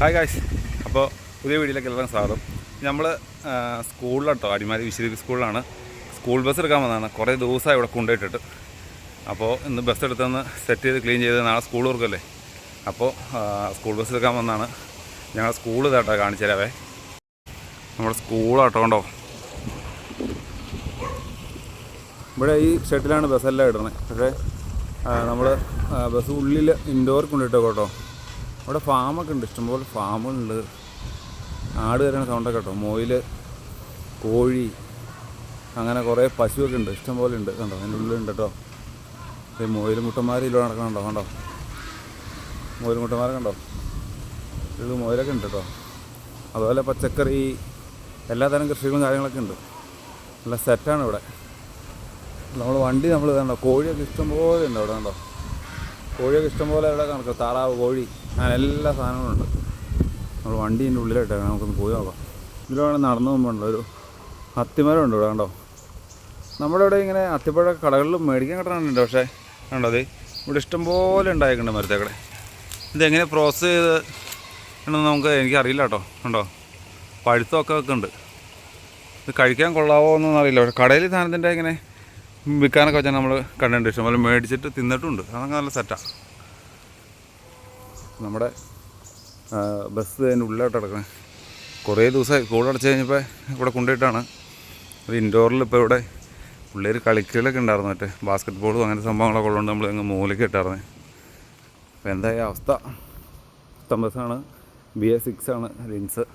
Hi guys, അപ്പോൾ പുതിയ വീഡിയോയിലേക്ക് എല്ലാവരും സ്വാഗതം. നമ്മൾ സ്കൂളിലോട്ടോ, അടിമാലി വിശുദ്ധ സ്കൂളിലാണ്. സ്കൂൾ ബസ് എടുക്കാൻ വന്നതാണ്. കുറേ ദിവസമായി ഇവിടെ കൊണ്ടുപോയിട്ടിട്ട്. അപ്പോൾ ഇന്ന് ബസ് എടുത്തൊന്ന് സെറ്റ് ചെയ്ത് ക്ലീൻ ചെയ്ത് നാളെ സ്കൂൾ തുറക്കല്ലേ. അപ്പോൾ സ്കൂൾ ബസ് എടുക്കാൻ വന്നതാണ്. ഞങ്ങൾ സ്കൂൾ ഇതാട്ടോ കാണിച്ചു തരാവേ. നമ്മുടെ സ്കൂളാട്ടോ കണ്ടോ, ഇവിടെ ഈ ഷെഡിലാണ് ബസ്സെല്ലാം ഇടണേ. പക്ഷേ നമ്മൾ ബസ് ഉള്ളിൽ ഇൻഡോർ കൊണ്ടിട്ടോ കേട്ടോ. ഇവിടെ ഫാമൊക്കെ ഉണ്ട്, ഇഷ്ടംപോലെ ഫാമുണ്ട്. ആട് കയറുന്ന സൗണ്ടൊക്കെ കേട്ടോ. മുയൽ, കോഴി, അങ്ങനെ കുറേ പശുവൊക്കെ ഉണ്ട്, ഇഷ്ടംപോലെ ഉണ്ട് കണ്ടോ. അതിൻ്റെ ഉള്ളിലുണ്ട് കേട്ടോ. ഈ മുയൽ മുട്ടന്മാർ ഇതിലൂടെ നടക്കണുണ്ടോ കണ്ടോ. മുയൽ മുട്ടന്മാരെ കണ്ടോ, ഇത് മുയലൊക്കെ ഉണ്ട് കേട്ടോ. അതുപോലെ പച്ചക്കറി, എല്ലാതരം കൃഷികളും കാര്യങ്ങളൊക്കെ ഉണ്ട്. നല്ല സെറ്റാണ് ഇവിടെ. നമ്മൾ വണ്ടി നമ്മൾ കണ്ടോ, കോഴിയൊക്കെ ഇഷ്ടംപോലെ ഉണ്ട് അവിടെ കണ്ടോ. കോഴിയൊക്കെ ഇഷ്ടംപോലെ ഇവിടെ കണക്ക്, താറാവ്, കോഴി, അങ്ങനെ എല്ലാ സാധനങ്ങളും ഉണ്ട്. നമ്മൾ വണ്ടീൻ്റെ ഉള്ളിലായിട്ടാണ്, നമുക്കൊന്ന് പോയി നോക്കാം. ഇതിലൂടെ നടന്നു പോകുമ്പോണ്ടോ ഒരു അത്തിമരം ഉണ്ട് ഇവിടെ കണ്ടോ. നമ്മുടെ ഇവിടെ ഇങ്ങനെ അത്തിപ്പഴ കടകളിൽ മേടിക്കാൻ കിട്ടാനുണ്ട്. പക്ഷേ കണ്ടോ, അത് ഇവിടെ ഇഷ്ടംപോലെ ഉണ്ടായിട്ടുണ്ട് മരത്തേക്കടെ. ഇതെങ്ങനെ പ്രോസസ്സ് ചെയ്ത് ഉണ്ടെന്ന് നമുക്ക് എനിക്കറിയില്ല കേട്ടോ. കണ്ടോ, പഴുത്തൊക്കെ ഉണ്ട്. ഇത് കഴിക്കാൻ കൊള്ളാവോ എന്നൊന്നും അറിയില്ല. പക്ഷേ കടയിൽ സാധനത്തിൻ്റെ ഇങ്ങനെ വിൽക്കാനൊക്കെ വെച്ചാൽ നമ്മൾ കണ്ടിട്ടുണ്ട്. ഇഷ്ടംപോലെ മേടിച്ചിട്ട് തിന്നിട്ടുണ്ട്. അതൊക്കെ നല്ല സെറ്റാണ്. നമ്മുടെ ബസ് അതിൻ്റെ ഉള്ളിലോട്ട് കിടക്കണേ. കുറേ ദിവസമായി സ്കൂൾ അടച്ച് കഴിഞ്ഞപ്പോൾ ഇവിടെ കൊണ്ടുപോയിട്ടാണ്. അത് ഇൻഡോറിൽ ഇപ്പോൾ ഇവിടെ പിള്ളേർ കളിക്കലൊക്കെ ഉണ്ടായിരുന്നു. മറ്റേ ബാസ്ക്കറ്റ് ബോളും അങ്ങനെ സംഭവങ്ങളൊക്കെ ഉള്ളതുകൊണ്ട് നമ്മൾ അങ്ങ് മൂലയ്ക്ക് ഇട്ടായിരുന്നേ. അപ്പോൾ എന്തായ അവസ്ഥ. പുത്തൻ ബസ്സാണ്, BA6 ആണ് ലിൻസ്,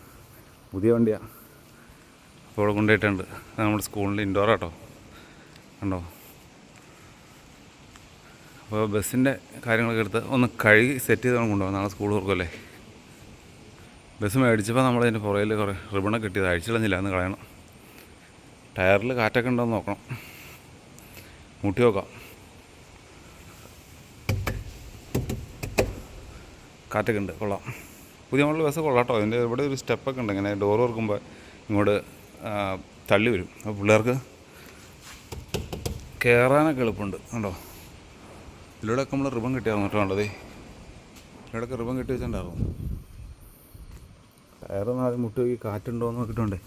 പുതിയ വണ്ടിയാണ്. അപ്പോൾ ഇവിടെ കൊണ്ടുപോയിട്ടുണ്ട്. നമ്മുടെ സ്കൂളിൻ്റെ ഇൻഡോറാട്ടോ കണ്ടോ. അപ്പോൾ ബസ്സിൻ്റെ കാര്യങ്ങളൊക്കെ എടുത്ത് ഒന്ന് കഴുകി സെറ്റ് ചെയ്ത് കൊണ്ടുപോകാം. നാളെ സ്കൂൾ തുറക്കുമല്ലേ. ബസ് മേടിച്ചപ്പോൾ നമ്മളതിൻ്റെ പുറയിൽ കുറേ റിബണൊക്കെ കിട്ടിയത് അഴിച്ചിളഞ്ഞില്ല, എന്ന് കളയണം. ടയറിൽ കാറ്റൊക്കെ ഉണ്ടോയെന്ന് നോക്കണം, മുട്ടി നോക്കാം. കാറ്റൊക്കെ ഉണ്ട്, കൊള്ളാം. പുതിയ മോഡൽ ബസ് കൊള്ളാം കേട്ടോ. അതിൻ്റെ ഇവിടെ ഒരു സ്റ്റെപ്പൊക്കെ ഉണ്ട്, ഇങ്ങനെ ഡോർ തുറക്കുമ്പോൾ ഇങ്ങോട്ട് തള്ളി വരും. അപ്പോൾ പിള്ളേർക്ക് കയറാനൊക്കെ എളുപ്പമുണ്ട് കണ്ടോ. ഇതിലൂടെയൊക്കെ നമ്മൾ റിബൺ കിട്ടിയായിരുന്നു കേട്ടോ. കണ്ടതേ, ഇതിലൂടെയൊക്കെ റിബൺ കെട്ടി വെച്ചിട്ടുണ്ടായിരുന്നു. ടയറൊന്നും ആദ്യം മുട്ടി നോക്കി കാറ്റുണ്ടോ എന്ന് നോക്കിയിട്ടുണ്ട്.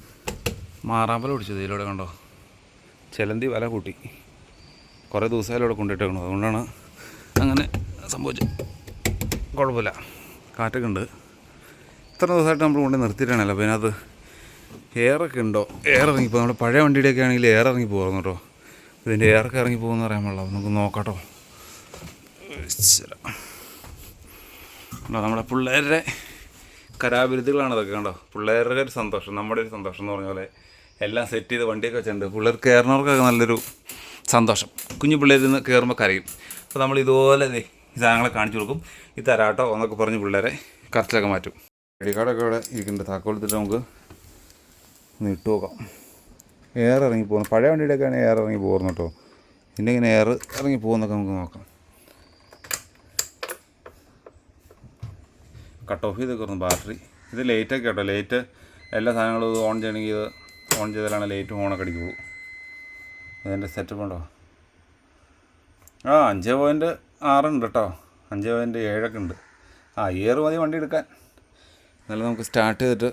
മാറാമ്പല പിടിച്ചത് ഇതിലൂടെ കണ്ടോ. ചിലന്തി വല കൂട്ടി. കുറേ ദിവസമായാലും ഇവിടെ കൊണ്ടിട്ടേക്കണം, അതുകൊണ്ടാണ് അങ്ങനെ സംഭവിച്ചത്. കുഴപ്പമില്ല, കാറ്റൊക്കെ ഉണ്ട്. ഇത്ര ദിവസമായിട്ട് നമ്മൾ കൊണ്ട് നിർത്തിയിട്ടാണല്ലോ. അപ്പോൾ അതിനകത്ത് എയറൊക്കെ ഉണ്ടോ, എയർ ഇറങ്ങിപ്പോൾ. നമ്മുടെ പഴയ വണ്ടിയുടെയൊക്കെ ആണെങ്കിൽ എയർ ഇറങ്ങി പോകുന്നു കേട്ടോ. ഇതിൻ്റെ എയറൊക്കെ ഇറങ്ങി പോകുമെന്ന് അറിയാൻ പാടില്ല. നമുക്ക് നോക്കാട്ടോ. കണ്ടോ, നമ്മുടെ പിള്ളേരുടെ കലാവിരുദ്ധകളാണ് അതൊക്കെ കണ്ടോ. പിള്ളേരുടെ ഒരു സന്തോഷം, നമ്മുടെ ഒരു സന്തോഷം എന്ന് പറഞ്ഞ പോലെ എല്ലാം സെറ്റ് ചെയ്ത് വണ്ടിയൊക്കെ വെച്ചിട്ടുണ്ട്. പിള്ളേർ കയറുന്നവർക്കൊക്കെ നല്ലൊരു സന്തോഷം. കുഞ്ഞു പിള്ളേരിൽ നിന്ന് കയറുമ്പോൾ കരയും. അപ്പോൾ നമ്മൾ ഇതുപോലെ ഈ സാധനങ്ങളെ കാണിച്ചു കൊടുക്കും. ഈ തരാട്ടോ എന്നൊക്കെ പറഞ്ഞ് പിള്ളേരെ കറക്റ്റൊക്കെ മാറ്റും. ഐ ഡി കാർഡൊക്കെ ഇവിടെ ഇരിക്കുന്നുണ്ട്. താക്കോലെടുത്തിട്ട് നമുക്ക് ഒന്ന് ഇട്ട് നോക്കാം. എയർ ഇറങ്ങി പോകുന്നു. പഴയ വണ്ടിയുടെയൊക്കെയാണ് എയർ ഇറങ്ങി പോകുന്നു കേട്ടോ. ഇതിൻ്റെ ഇങ്ങനെ എയർ ഇറങ്ങി പോകുന്നൊക്കെ നമുക്ക് നോക്കാം. കട്ട് ഓഫ് ചെയ്തൊക്കെ വരുന്നു ബാറ്ററി. ഇത് ലൈറ്റൊക്കെ കേട്ടോ. ലൈറ്റ് എല്ലാ സാധനങ്ങളും ഇത് ഓൺ ചെയ്യണമെങ്കിൽ ഇത് ഓൺ ചെയ്താലാണ് ലൈറ്റും ഓണൊക്കെ അടിക്കുള്ളൂ. അതിൻ്റെ സെറ്റപ്പ് ഉണ്ടോ. 5.6 ഉണ്ട് കേട്ടോ. 5.7 ഉണ്ട്. ഇയർ മതി വണ്ടി എടുക്കാൻ. എന്നാലും നമുക്ക് സ്റ്റാർട്ട് ചെയ്തിട്ട്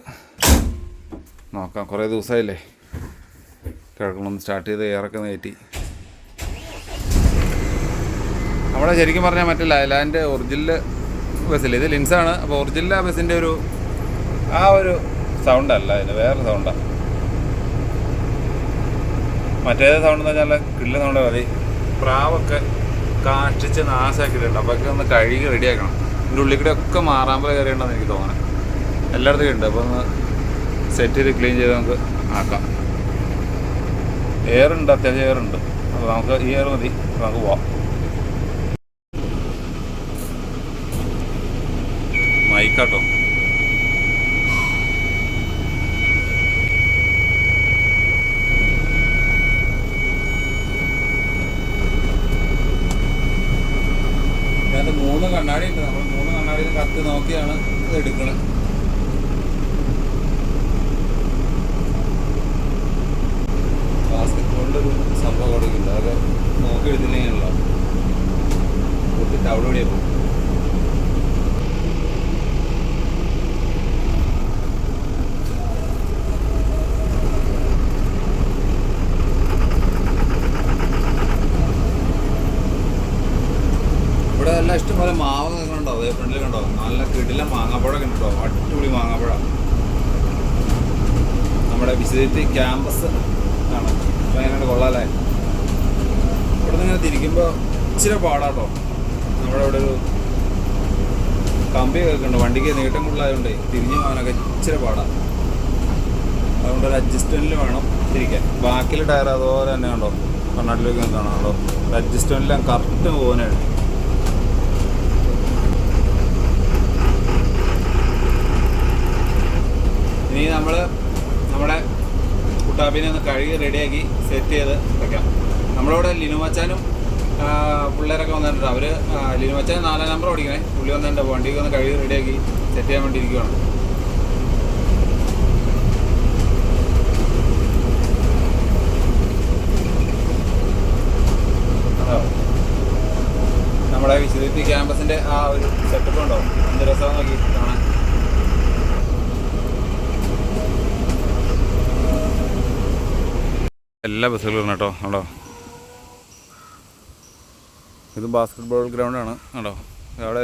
നോക്കാം. കുറേ ദിവസമായില്ലേ കിടക്കണമെന്ന്. സ്റ്റാർട്ട് ചെയ്ത് എയറൊക്കെ കയറ്റി. നമ്മുടെ ശരിക്കും പറഞ്ഞാൽ മറ്റേ ലൈലാൻഡ് ഒറിജിനൽ ബസ്സില്ല, ഇത് ലിൻസാണ്. അപ്പോൾ ഒറിജിനൽ ആ ബസ്സിൻ്റെ ഒരു സൗണ്ടല്ല, അതിന് വേറെ സൗണ്ടാണ്. മറ്റേത് സൗണ്ട് എന്ന് പറഞ്ഞാൽ കിള്ള സൗണ്ട് മതി. പ്രാവൊക്കെ കാഷ്ടിച്ച് നാശാക്കിയിട്ടുണ്ട്. അപ്പോൾ ഒക്കെ ഒന്ന് കഴുകി റെഡിയാക്കണം. ഇതിൻ്റെ ഉള്ളിൽ കൂടെ ഒക്കെ മാറാമ്പല കയറിയുണ്ടെന്ന് എനിക്ക് തോന്നണം. എല്ലായിടത്തും ഉണ്ട്. അപ്പോൾ ഒന്ന് സെറ്റ് ചെയ്ത് ക്ലീൻ ചെയ്ത് നമുക്ക് ആക്കാം. എയറുണ്ട്, അത്യാവശ്യം എയറുണ്ട്. അപ്പോൾ നമുക്ക് ഈ എയർ മതി, നമുക്ക് പോവാം. മൈക്കാട്ടോ. ഇതിനകത്ത് 3 കണ്ണാടി ഉണ്ട്. നമ്മൾ 3 കണ്ണാടിയിൽ കറക്റ്റ് നോക്കിയാണ് ഇത് എടുക്കുന്നത്. ബാസ്കറ്റ് ബോളിൻ്റെ ഒരു സംഭവം കൊടുക്കില്ല, അതൊക്കെ നോക്കി എടുത്തില്ലെങ്കിലുള്ള പൊട്ടിട്ട് അവിടെ എവിടെയാണ് പോകും. നല്ല കിടില മാങ്ങാപ്പഴമൊക്കെ ഉണ്ട് കേട്ടോ. അടിപൊളി മാങ്ങാപ്പഴം. നമ്മുടെ വിശുദ്ധി ക്യാമ്പസ് ആണ്. അപ്പോൾ അതിനായിട്ട് കൊള്ളാല്ലേ. ഇവിടെ നിന്ന് ഇങ്ങനെ തിരിക്കുമ്പോൾ ഇച്ചിരി പാടാട്ടോ. നമ്മുടെ ഇവിടെ ഒരു കമ്പിയൊക്കെ ഉണ്ട്, വണ്ടിക്ക് നീട്ടം കൂടുതലായതുകൊണ്ട് തിരിഞ്ഞു പോകാനൊക്കെ ഇച്ചിരി പാടാണ്. അതുകൊണ്ട് ഒരു അഡ്ജസ്റ്റ്മെൻറ്റിൽ വേണം തിരിക്കാൻ. ബാക്കിൽ ടയർ അതുപോലെ തന്നെ ഉണ്ടോ, കണ്ണാടിലേക്ക് കാണാമല്ലോ. ഒരു അഡ്ജസ്റ്റ്മെൻറ്റിലും കറക്റ്റ് പോകാനായിട്ട്. ഇനി നമ്മൾ നമ്മുടെ കുട്ടാപ്പിനെ ഒന്ന് കഴുകി റെഡിയാക്കി സെറ്റ് ചെയ്ത് വെക്കാം. നമ്മളിവിടെ ലിനുമച്ചാനും പിള്ളേരൊക്കെ വന്നിട്ടുണ്ട്. അവർ ലിനുമച്ചാൻ 4 നമ്പർ ഓടിക്കണേ. പുള്ളി വന്നിട്ടുണ്ട്. വണ്ടിക്ക് ഒന്ന് കഴുകി റെഡിയാക്കി സെറ്റ് ചെയ്യാൻ വേണ്ടി ഇരിക്കുകയാണ്. നമ്മുടെ വിശുദ്ധി ക്യാമ്പസിൻ്റെ ആ ഒരു സെറ്റപ്പ് ഉണ്ടോ, എന്ത് രസമാണ് നോക്കി കാണാൻ. എല്ലാ ബസ്സുകളും കേട്ടോ. കേട്ടോ, ഇത് ബാസ്കറ്റ് ബോൾ ഗ്രൗണ്ടാണ് കേട്ടോ. അവിടെ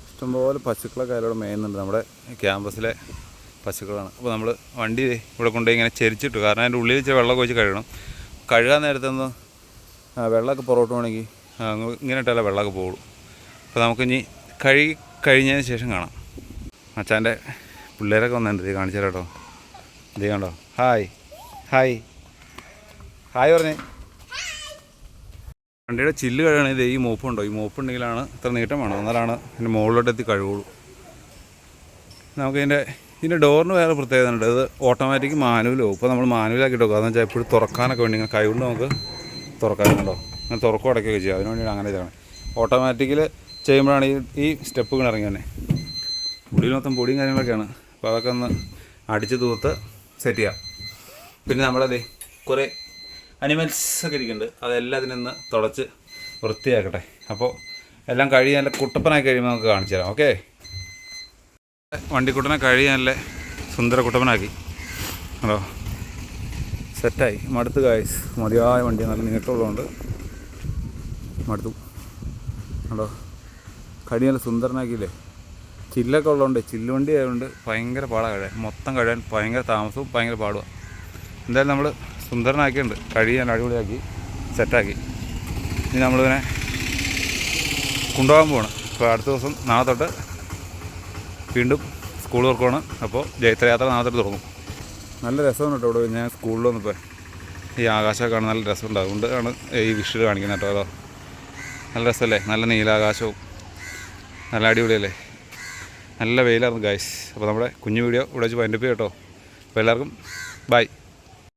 ഇഷ്ടംപോലെ പശുക്കളൊക്കെ അതിലൂടെ മേയുന്നുണ്ട്. നമ്മുടെ ക്യാമ്പസിലെ പശുക്കളാണ്. അപ്പോൾ നമ്മൾ വണ്ടി ഇവിടെ കൊണ്ടുപോയി ഇങ്ങനെ ചെരിച്ചിട്ടു. കാരണം അതിൻ്റെ ഉള്ളിൽ വെച്ച് വെള്ളമൊക്കെ വെച്ച് കഴുകണം. കഴുകാൻ നേരത്തൊന്ന് വെള്ളമൊക്കെ പുറത്തോട്ട് വേണമെങ്കിൽ ഇങ്ങനെ ഇട്ടല്ല വെള്ളമൊക്കെ പോകുള്ളൂ. അപ്പോൾ നമുക്കിനി കഴുകി കഴിഞ്ഞതിന് ശേഷം കാണാം. അച്ഛൻ്റെ പിള്ളേരൊക്കെ വന്നിട്ടുണ്ട്. ഇത് കാണിച്ചു തരാം കേട്ടോ. ഇത് കണ്ടോ. ഹായ് ഹായ് ഹായ് പറഞ്ഞേ. വണ്ടിയുടെ ചില്ല് കഴുകണത് ഈ മോപ്പുണ്ടോ, ഈ മോപ്പ് ഉണ്ടെങ്കിലാണ് ഇത്ര നീട്ടം വേണം, എന്നാലാണ് ഇതിൻ്റെ മുകളിലോട്ട് എത്തി കഴുകുള്ളൂ. ഇതിൻ്റെ ഡോറിന് വേറെ പ്രത്യേകത ഉണ്ട്. ഇത് ഓട്ടോമാറ്റിക് മാനുവലോ. ഇപ്പോൾ നമ്മൾ മാനുവലാക്കിയിട്ട് വെക്കുക. അതെന്ന് വെച്ചാൽ എപ്പോഴും തുറക്കാനൊക്കെ വേണ്ടി ഇങ്ങനെ കൈകൊണ്ട് നമുക്ക് തുറക്കാറുണ്ടോ, അങ്ങനെ തുറക്കും അടയ്ക്കുകയൊക്കെ ചെയ്യുക. അതിന് വേണ്ടിയാണ് അങ്ങനെ ചെയ്യണം. ഓട്ടോമാറ്റിക്കിൽ ചെയ്യുമ്പോഴാണ് ഈ സ്റ്റെപ്പുകൾ ഇറങ്ങി തന്നെ. ഉള്ളിൽ മൊത്തം പൊടിയും കാര്യങ്ങളൊക്കെയാണ്. അപ്പോൾ അതൊക്കെ ഒന്ന് അടിച്ച് തൂത്ത് സെറ്റ് ചെയ്യാം. പിന്നെ നമ്മളത് കുറേ അനിമൽസൊക്കെ ഇരിക്കുന്നുണ്ട്. അതെല്ലാം ഇതിനൊന്ന് തുടച്ച് വൃത്തിയാക്കട്ടെ. അപ്പോൾ എല്ലാം കഴുകി നല്ല കുട്ടപ്പനായി കഴിയുമ്പോൾ നമുക്ക് കാണിച്ചു തരാം. ഓക്കെ, വണ്ടിക്കുട്ടനെ കഴുകി നല്ല സുന്ദര കുട്ടപ്പനാക്കി. ഹലോ, സെറ്റായി. മടുത്ത് ഗായ്സ്, മതിയായ വണ്ടി, നല്ല നീട്ടമുള്ളതുകൊണ്ട് മടുത്തു. ഹലോ, കഴുകി നല്ല സുന്ദരനാക്കിയില്ലേ. ചില്ലൊക്കെ ഉള്ളതുകൊണ്ട്, ചില്ലുവണ്ടി ആയതുകൊണ്ട് ഭയങ്കര പാടാണ് കഴുകാൻ. മൊത്തം കഴുകാൻ ഭയങ്കര താമസവും ഭയങ്കര പാടുമാണ്. എന്തായാലും നമ്മൾ സുന്ദരനാക്കിയിട്ടുണ്ട്. കഴുകാൻ അടിപൊളിയാക്കി സെറ്റാക്കി. ഇനി നമ്മളിതിനെ കൊണ്ടുപോകാൻ പോവാണ്. അപ്പോൾ അടുത്ത ദിവസം നാളെ തൊട്ട് വീണ്ടും സ്കൂൾ തുറക്കുകയാണ്. അപ്പോൾ ജൈത്രയാത്ര നാളെ തൊട്ട് തുടങ്ങും. നല്ല രസമാണ് കേട്ടോ. ഇവിടെ ഞാൻ സ്കൂളിൽ വന്നപ്പോൾ ഈ ആകാശമൊക്കെ കാണാൻ നല്ല രസമുണ്ട്. അതുകൊണ്ടാണ് ഈ വിഷ്വൽ കാണിക്കുന്നത് കേട്ടോ. നല്ല രസമല്ലേ, നല്ല നീലാകാശവും നല്ല അടിപൊളിയല്ലേ. നല്ല വെയിലായിരുന്നു ഗൈസ്. അപ്പോൾ നമ്മുടെ കുഞ്ഞു വീഡിയോ ഇവിടെ വെച്ച് വൈൻഡപ്പ് ചെയ്യാം കേട്ടോ. അപ്പോൾ എല്ലാവർക്കും ബൈ.